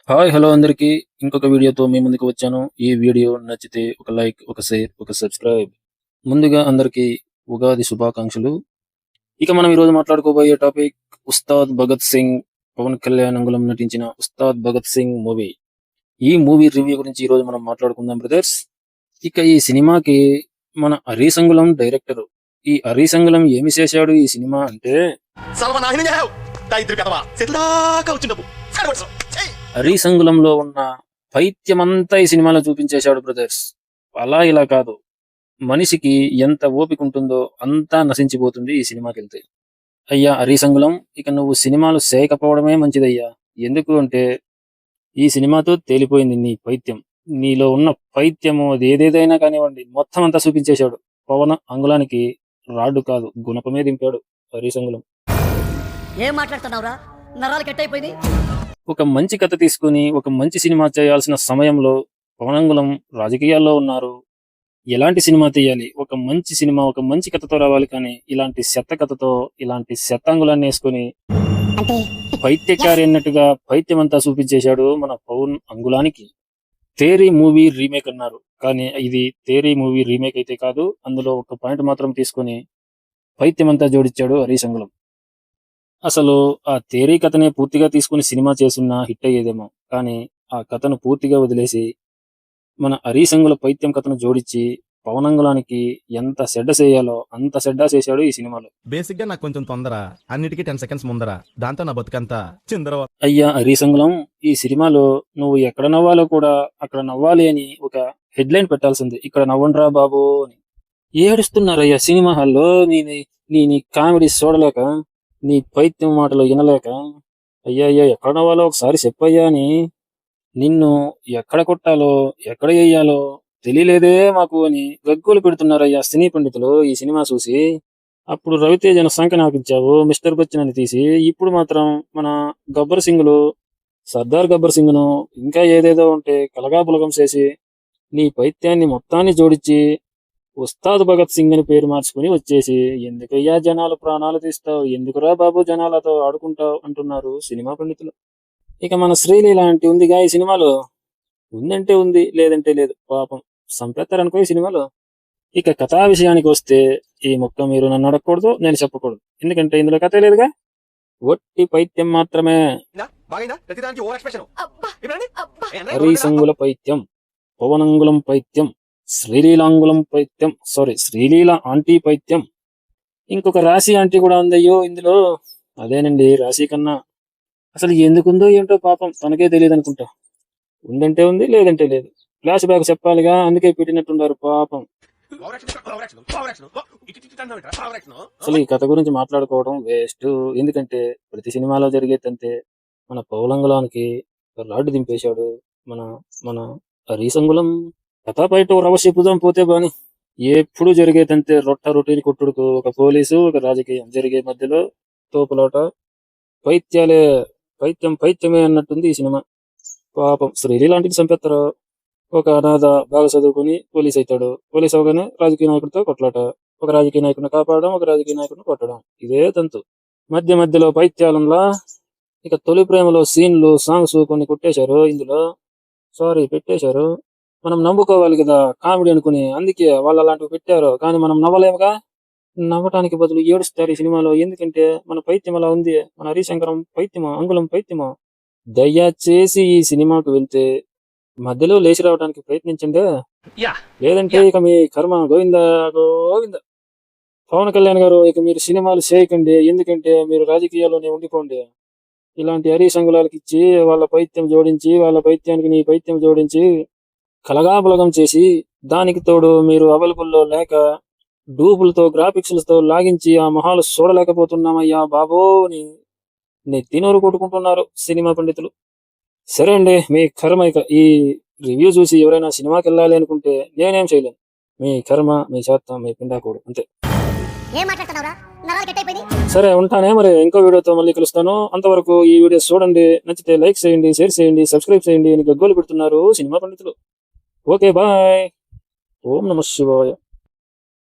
Hi hello అందరికీ ఇంకొక వీడియోతో మీ ముందుకు వచ్చాను. ఈ వీడియో నచ్చితే ఒక లైక్, ఒక షేర్, ఒక సబ్స్క్రైబ్. ముందుగా అందరికీ ఉగాది శుభాకాంక్షలు. ఇక మనం ఈరోజు మాట్లాడుకోబోయే టాపిక్ ఉస్తాద్ భగత్ సింగ్, పవన్ కళ్యాణ్ అంగుళం నటించిన ఉస్తాద్ భగత్ సింగ్ మూవీ. ఈ మూవీ రివ్యూ గురించి ఈరోజు మనం మాట్లాడుకుందాం బ్రదర్స్. ఇక ఈ సినిమాకి మన హరీష్ అంగుళం డైరెక్టర్. ఈ హరీష్ అంగుళం ఏమి చేశాడు ఈ సినిమా అంటే హరీసంగులంలో ఉన్న పైత్యమంతా ఈ సినిమాలో చూపించేశాడు బ్రదర్స్. అలా ఇలా కాదు, మనిషికి ఎంత ఓపిక ఉంటుందో అంతా నశించిపోతుంది ఈ సినిమాకి వెళ్తే. అయ్యా హరీసంగులం, ఇక నువ్వు సినిమాలు చేయకపోవడమే మంచిదయ్యా. ఎందుకు అంటే ఈ సినిమాతో తేలిపోయింది నీ పైత్యం. నీలో ఉన్న పైత్యము అది ఏదేదైనా కానివ్వండి మొత్తం అంతా చూపించేశాడు. పవన అంగుళానికి రాడ్డు కాదు గుణపమే దింపాడు హరీసంగులం. ఏం మాట్లాడుతున్నావురా? నరాలు కట్ అయిపోయింది. ఒక మంచి కథ తీసుకుని ఒక మంచి సినిమా చేయాల్సిన సమయంలో పవనంగుళం రాజకీయాల్లో ఉన్నారు. ఎలాంటి సినిమా తీయాలి, ఒక మంచి సినిమా ఒక మంచి కథతో రావాలి, కానీ ఇలాంటి చెత్త కథతో ఇలాంటి చెత్తాంగులాన్ని వేసుకుని పైత్యకారి అన్నట్టుగా పైత్యమంతా చూపించేశాడు మన పవన్ అంగుళానికి. తేరీ మూవీ రీమేక్ అన్నారు, కానీ ఇది తేరీ మూవీ రీమేక్ అయితే కాదు. అందులో ఒక పాయింట్ మాత్రం తీసుకుని పైత్యమంతా జోడించాడు హరీష్ అంగుళం. అసలు ఆ తేరీ కథనే పూర్తిగా తీసుకుని సినిమా చేసున్నా హిట్ అయ్యేదేమో, కానీ ఆ కథను పూర్తిగా వదిలేసి మన హరీశంగుల పైత్యం కథను జోడించి పవనంగులానికి ఎంత సెడ్డ చేయాలో అంత సెడ్డ చేశాడు ఈ సినిమాలో. బేసిక్ గా నాకు కొంచెం తొందర, అన్నిటికీ 10 seconds ముందర, దాంతో నా బతుకంతా చిందర. అయ్యా హరీశంగులం, ఈ సినిమాలో నువ్వు ఎక్కడ నవ్వాలో కూడా అక్కడ నవ్వాలి అని ఒక హెడ్లైన్ పెట్టాల్సింది. ఇక్కడ నవ్వండ్రా బాబు అని ఏడుస్తున్నారయ్యా సినిమా హాల్లో. నీ కామెడీ చూడలేక, నీ పైత్యం మాటలు వినలేక. అయ్యా ఎక్కడ నవ్వాలో ఒకసారి చెప్పయ్యా అని. నిన్ను ఎక్కడ కొట్టాలో ఎక్కడ వేయాలో తెలియలేదే మాకు అని గగ్గోలు పెడుతున్నారయ్యా సినీ పండితులు ఈ సినిమా చూసి. అప్పుడు రవితేజను సంఖ్య నాకు ఇచ్చావు, మిస్టర్ బచ్చన్ అని తీసి, ఇప్పుడు మాత్రం మన గబ్బర్ సింగ్లు, సర్దార్ గబ్బర్ సింగ్ను ఇంకా ఏదేదో ఉంటే కలగాపులగం చేసి నీ పైత్యాన్ని మొత్తాన్ని జోడించి ఉస్తాద్ భగత్ సింగ్ అని పేరు మార్చుకుని వచ్చేసి ఎందుకయ్యా జనాలు ప్రాణాలు తీస్తావు, ఎందుకురా బాబు జనాలతో ఆడుకుంటావు అంటున్నారు సినిమా పండితులు. ఇక మన శ్రీలీల అంటే ఉందిగా ఈ సినిమాలో. ఉందంటే ఉంది, లేదంటే లేదు. పాపం సంపేస్తారనుకో ఈ సినిమాలో. ఇక కథా విషయానికి వస్తే ఈ మొక్క మీరు నన్ను అడగకూడదు, నేను చెప్పకూడదు, ఎందుకంటే ఇందులో కథ లేదుగా, ఒట్టి పైత్యం మాత్రమే. హరీశంగుల పైత్యం, పవనంగుళం పైత్యం, శ్రీలీలాంగుళం పైత్యం, శ్రీలీల ఆంటీ పైత్యం, ఇంకొక రాశి ఆంటీ కూడా ఉందయ్యో ఇందులో. అదేనండి రాశి కన్నా. అసలు ఎందుకుందో ఏంటో పాపం తనకే తెలియదు అనుకుంటా. ఉందంటే ఉంది, లేదంటే లేదు. ఫ్లాష్ బ్యాక్ చెప్పాలిగా, అందుకే పెట్టినట్టున్నారు పాపం. అసలు ఈ కథ గురించి మాట్లాడుకోవడం వేస్ట్, ఎందుకంటే ప్రతి సినిమాలో జరిగేదంతే. మన పౌలంగులానికి రాడ్డు దింపేశాడు మన మన హరీశంగులం. కథ బయట రవసి పుదం పోతే బాని ఎప్పుడు జరిగేదంతే. రొట్టెని కొట్టుడుకు ఒక పోలీసు ఒక రాజకీయం జరిగే మధ్యలో తోపులాట, పైత్యాలే, పైత్యమే అన్నట్టుంది ఈ సినిమా. పాపం శ్రీలి లాంటిది చంపేస్తారు. ఒక అనాథ బాగా చదువుకుని పోలీస్ అవుతాడు, పోలీస్ అవగానే రాజకీయ నాయకుడితో కొట్లాట, ఒక రాజకీయ నాయకుడిని కాపాడడం, ఒక రాజకీయ నాయకుడిని కొట్టడం, ఇదే తంతు. మధ్యలో పైత్యాలంలా. ఇక తొలి ప్రేమలో సీన్లు సాంగ్స్ కొన్ని కొట్టేశారు ఇందులో, పెట్టేశారు. మనం నవ్వుకోవాలి కదా కామెడీ అనుకుని, అందుకే వాళ్ళు అలాంటివి పెట్టారు. కానీ మనం నవ్వలేముగా, నవ్వటానికి బదులు ఏడుస్తారు ఈ సినిమాలో. ఎందుకంటే మన పైత్యం అలా ఉంది. మన హరిశంకరం పైత్యమా, అంగుళం పైత్యమా. దయచేసి ఈ సినిమాకు వెళ్తే మధ్యలో లేచి రావడానికి ప్రయత్నించండి, లేదంటే ఇక మీ కర్మ గోవింద గోవింద. పవన్ కళ్యాణ్ గారు, ఇక మీరు సినిమాలు చేయకండి, ఎందుకంటే మీరు రాజకీయాల్లోనే ఉండిపోండి. ఇలాంటి హరిశంగులాలకి ఇచ్చి వాళ్ళ పైత్యం జోడించి, వాళ్ళ పైత్యానికి నీ పైత్యం జోడించి కలగాబలగం చేసి, దానికి తోడు మీరు అవైలబుల్లో లేక డూపులతో గ్రాఫిక్స్లతో లాగించి ఆ మొహాలు చూడలేకపోతున్నామయ్యా బాబో అని నెత్తినోరు కొట్టుకుంటున్నారు సినిమా పండితులు. సరే అండి, మీ కర్మ. ఇక ఈ రివ్యూ చూసి ఎవరైనా సినిమాకి వెళ్ళాలి అనుకుంటే నేనేం చేయలేను. మీ కర్మ, మీ చేత్తం, మీ పిండాకోడు, అంతే. సరే ఉంటానే, మరి ఇంకో వీడియోతో మళ్ళీ కలుస్తాను. అంతవరకు ఈ వీడియో చూడండి, నచ్చితే లైక్ చేయండి, షేర్ చేయండి, సబ్స్క్రైబ్ చేయండి అని గగ్గోలు పెడుతున్నారు సినిమా పండితులు. Okay bye. ఓం నమః శివాయ.